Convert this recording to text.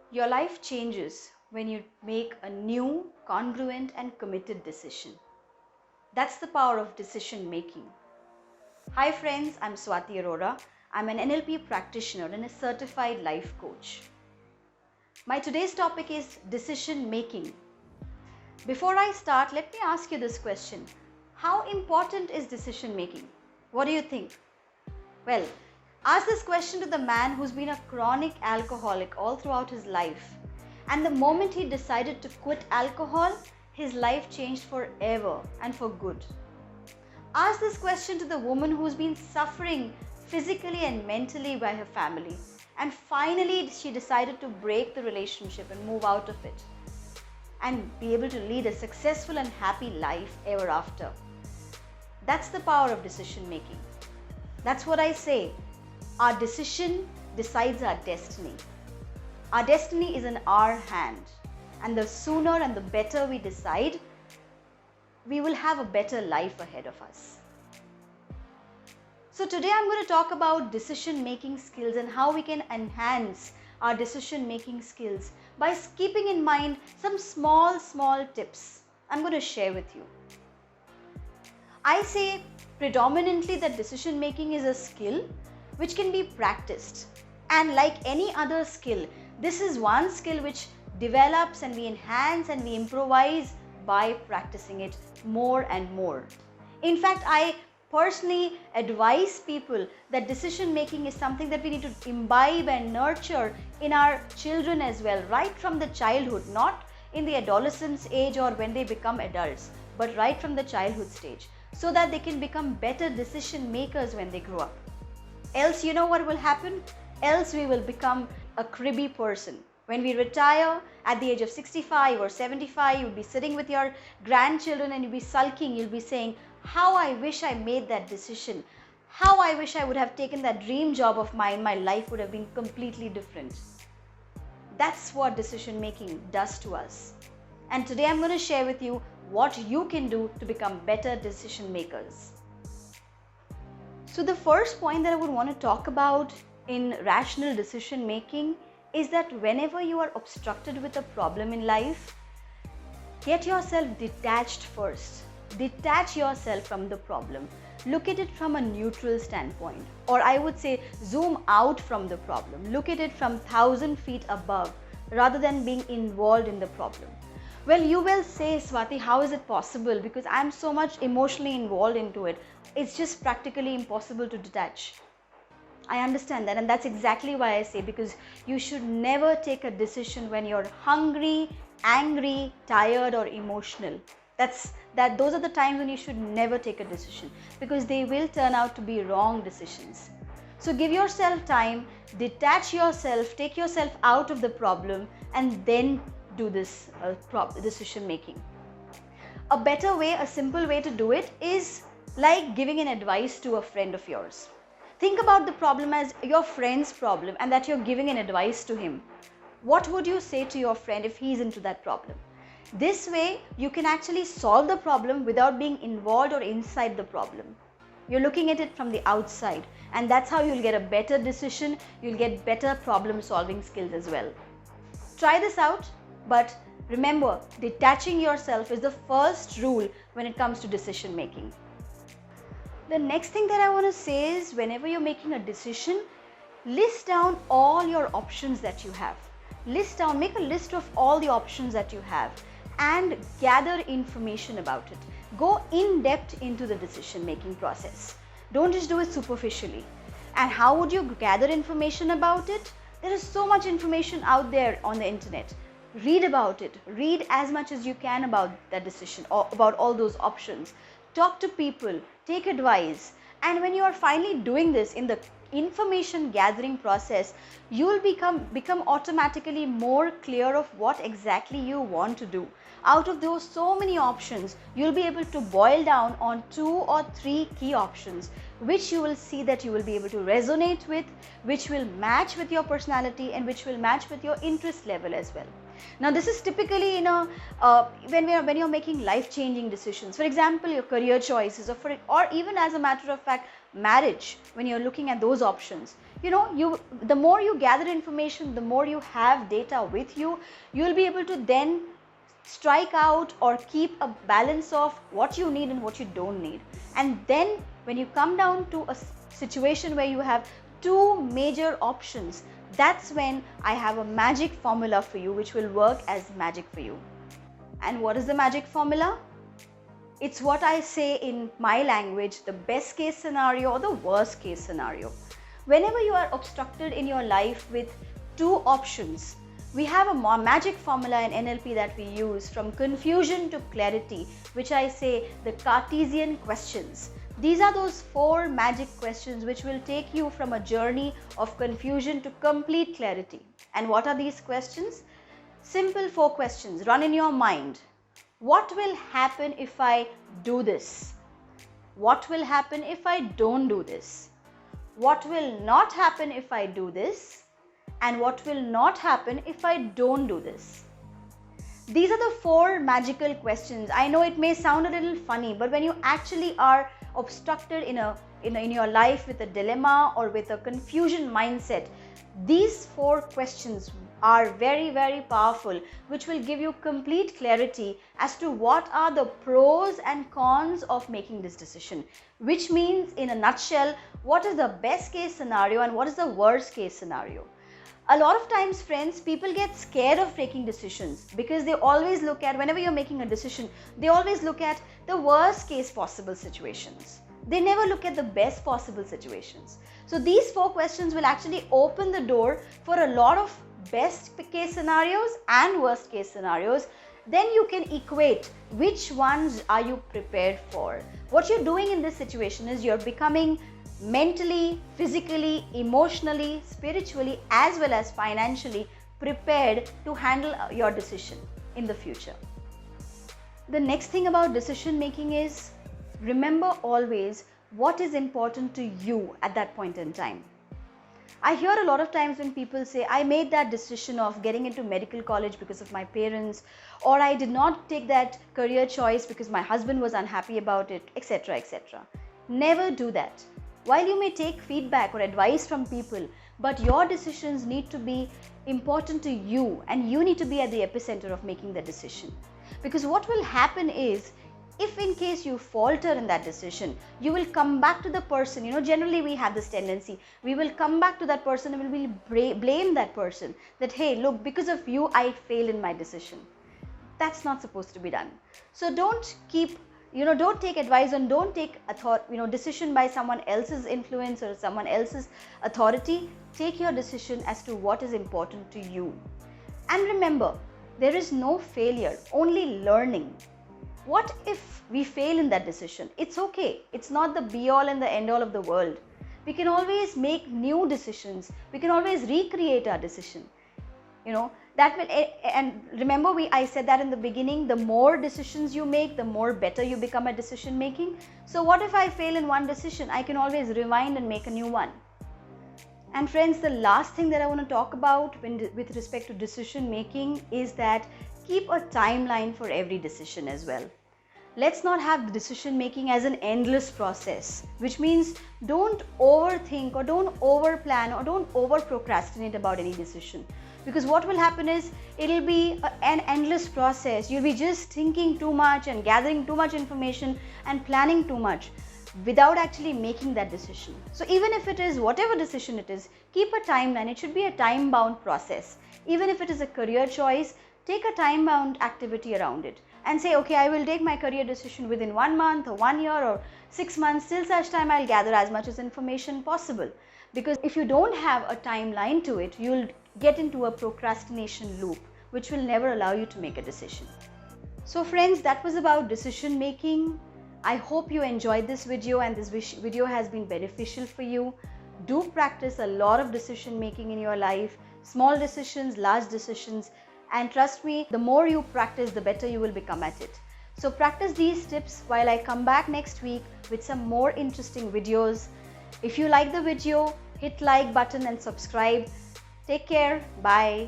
Your life changes when you make a new, congruent, and committed decision. That's the power of decision making. Hi friends, I'm Swati Arora. I'm an NLP practitioner and a certified life coach. My today's topic is decision making. Before I start, let me ask you this question. How important is decision making? What do you think? Well, ask this question to the man who's been a chronic alcoholic all throughout his life. And the moment he decided to quit alcohol, his life changed forever and for good. Ask this question to the woman who's been suffering physically and mentally by her family. And finally, she decided to break the relationship and move out of it and be able to lead a successful and happy life ever after. That's the power of decision making. That's what I say. Our decision decides our destiny. Our destiny is in our hand. And the sooner and the better we decide, we will have a better life ahead of us. So today I'm going to talk about decision making skills and how we can enhance our decision making skills by keeping in mind some small tips I'm going to share with you. I say predominantly that decision making is a skill which can be practiced, and like any other skill, this is one skill which develops and we enhance and we improvise by practicing it more and more. In fact, I personally advise people that decision making is something that we need to imbibe and nurture in our children as well, right from the childhood, not in the adolescence age or when they become adults, but right from the childhood stage, so that they can become better decision makers when they grow up. Else, you know what will happen? Else we will become a cribby person. When we retire at the age of 65 or 75, you'll be sitting with your grandchildren and you'll be sulking. You'll be saying, how I wish I made that decision. How I wish I would have taken that dream job of mine. My life would have been completely different. That's what decision making does to us. And today I'm going to share with you what you can do to become better decision makers. So the first point that I would want to talk about in rational decision making is that whenever you are obstructed with a problem in life, get yourself detached first. Detach yourself from the problem. Look at it from a neutral standpoint, or I would say zoom out from the problem. Look at it from 1,000 feet above rather than being involved in the problem. Well, you will say, Swati, how is it possible? Because I'm so much emotionally involved into it. It's just practically impossible to detach. I understand that, and that's exactly why I say, because you should never take a decision when you're hungry, angry, tired, or emotional. Those are the times when you should never take a decision, because they will turn out to be wrong decisions. So give yourself time, detach yourself, take yourself out of the problem, and then do this decision making. A better way, a simple way to do it is like giving an advice to a friend of yours. Think about the problem as your friend's problem and that you're giving an advice to him. What would you say to your friend if he's into that problem? This way, you can actually solve the problem without being involved or inside the problem. You're looking at it from the outside, and that's how you'll get a better decision. You'll get better problem solving skills as well. Try this out, but remember, detaching yourself is the first rule when it comes to decision making. The next thing that I want to say is, whenever you're making a decision, list down all your options that you have. Make a list of all the options that you have and gather information about it. Go in depth into the decision making process. Don't just do it superficially. And how would you gather information about it? There is so much information out there on the internet. Read about it. Read as much as you can about that decision or about all those options. Talk to people, take advice, and when you are finally doing this in the information gathering process, you will become automatically more clear of what exactly you want to do. Out of those so many options, you'll be able to boil down on 2 or 3 key options, which you will see that you will be able to resonate with, which will match with your personality and which will match with your interest level as well. Now this is typically when you're making life-changing decisions. For example, your career choices, or even as a matter of fact, marriage. When you're looking at those options, The more you gather information, the more you have data with you, you'll be able to then strike out or keep a balance of what you need and what you don't need. And then when you come down to a situation where you have two major options, that's when I have a magic formula for you which will work as magic for you. And what is the magic formula? It's what I say in my language, the best case scenario or the worst case scenario. Whenever you are obstructed in your life with two options, we have a magic formula in NLP that we use, from confusion to clarity, which I say the Cartesian questions. These are those 4 magic questions which will take you from a journey of confusion to complete clarity. And what are these questions? Simple 4 questions run in your mind. What will happen if I do this? What will happen if I don't do this? What will not happen if I do this? And what will not happen if I don't do this? These are the 4 magical questions. I know it may sound a little funny, but when you actually are obstructed in your life with a dilemma or with a confusion mindset, these 4 questions are very, very powerful, which will give you complete clarity as to what are the pros and cons of making this decision, which means, in a nutshell, what is the best case scenario and what is the worst case scenario. A lot of times, friends, people get scared of taking decisions because they always look at, whenever you're making a decision, they always look at the worst case possible situations. They never look at the best possible situations. So these 4 questions will actually open the door for a lot of best case scenarios and worst case scenarios. Then you can equate which ones are you prepared for. What you're doing in this situation is you're becoming mentally, physically, emotionally, spiritually, as well as financially prepared to handle your decision in the future. The next thing about decision making is, remember always what is important to you at that point in time. I hear a lot of times when people say, I made that decision of getting into medical college because of my parents, or I did not take that career choice because my husband was unhappy about it, etc., etc. Never do that. While you may take feedback or advice from people, but your decisions need to be important to you, and you need to be at the epicenter of making the decision. Because what will happen is, if in case you falter in that decision, you will come back to the person. Generally we have this tendency, we will come back to that person and we will blame that person that, hey, look, because of you, I failed in my decision. That's not supposed to be done. So don't take advice and don't take decision by someone else's influence or someone else's authority. Take your decision as to what is important to you. And remember, there is no failure, only learning. What if we fail in that decision? It's okay. It's not the be all and the end all of the world. We can always make new decisions. We can always recreate our decision. That will, and remember I said that in the beginning, the more decisions you make, the more better you become at decision making. So what if I fail in one decision? I can always rewind and make a new one. And friends, the last thing that I want to talk about with respect to decision making is that keep a timeline for every decision as well. Let's not have decision making as an endless process, which means don't overthink or don't overplan or don't over procrastinate about any decision. Because what will happen is, it'll be an endless process. You'll be just thinking too much and gathering too much information and planning too much without actually making that decision. So even if it is whatever decision it is, keep a timeline. It should be a time-bound process. Even if it is a career choice, take a time-bound activity around it and say, okay, I will take my career decision within 1 month or 1 year or 6 months. Till such time, I'll gather as much as information possible. Because if you don't have a timeline to it, you'll get into a procrastination loop, which will never allow you to make a decision. So friends, that was about decision making. I hope you enjoyed this video and this video has been beneficial for you. Do practice a lot of decision making in your life, small decisions, large decisions, and trust me, the more you practice, the better you will become at it. So practice these tips while I come back next week with some more interesting videos. If you like the video, hit like button and subscribe. Take care. Bye.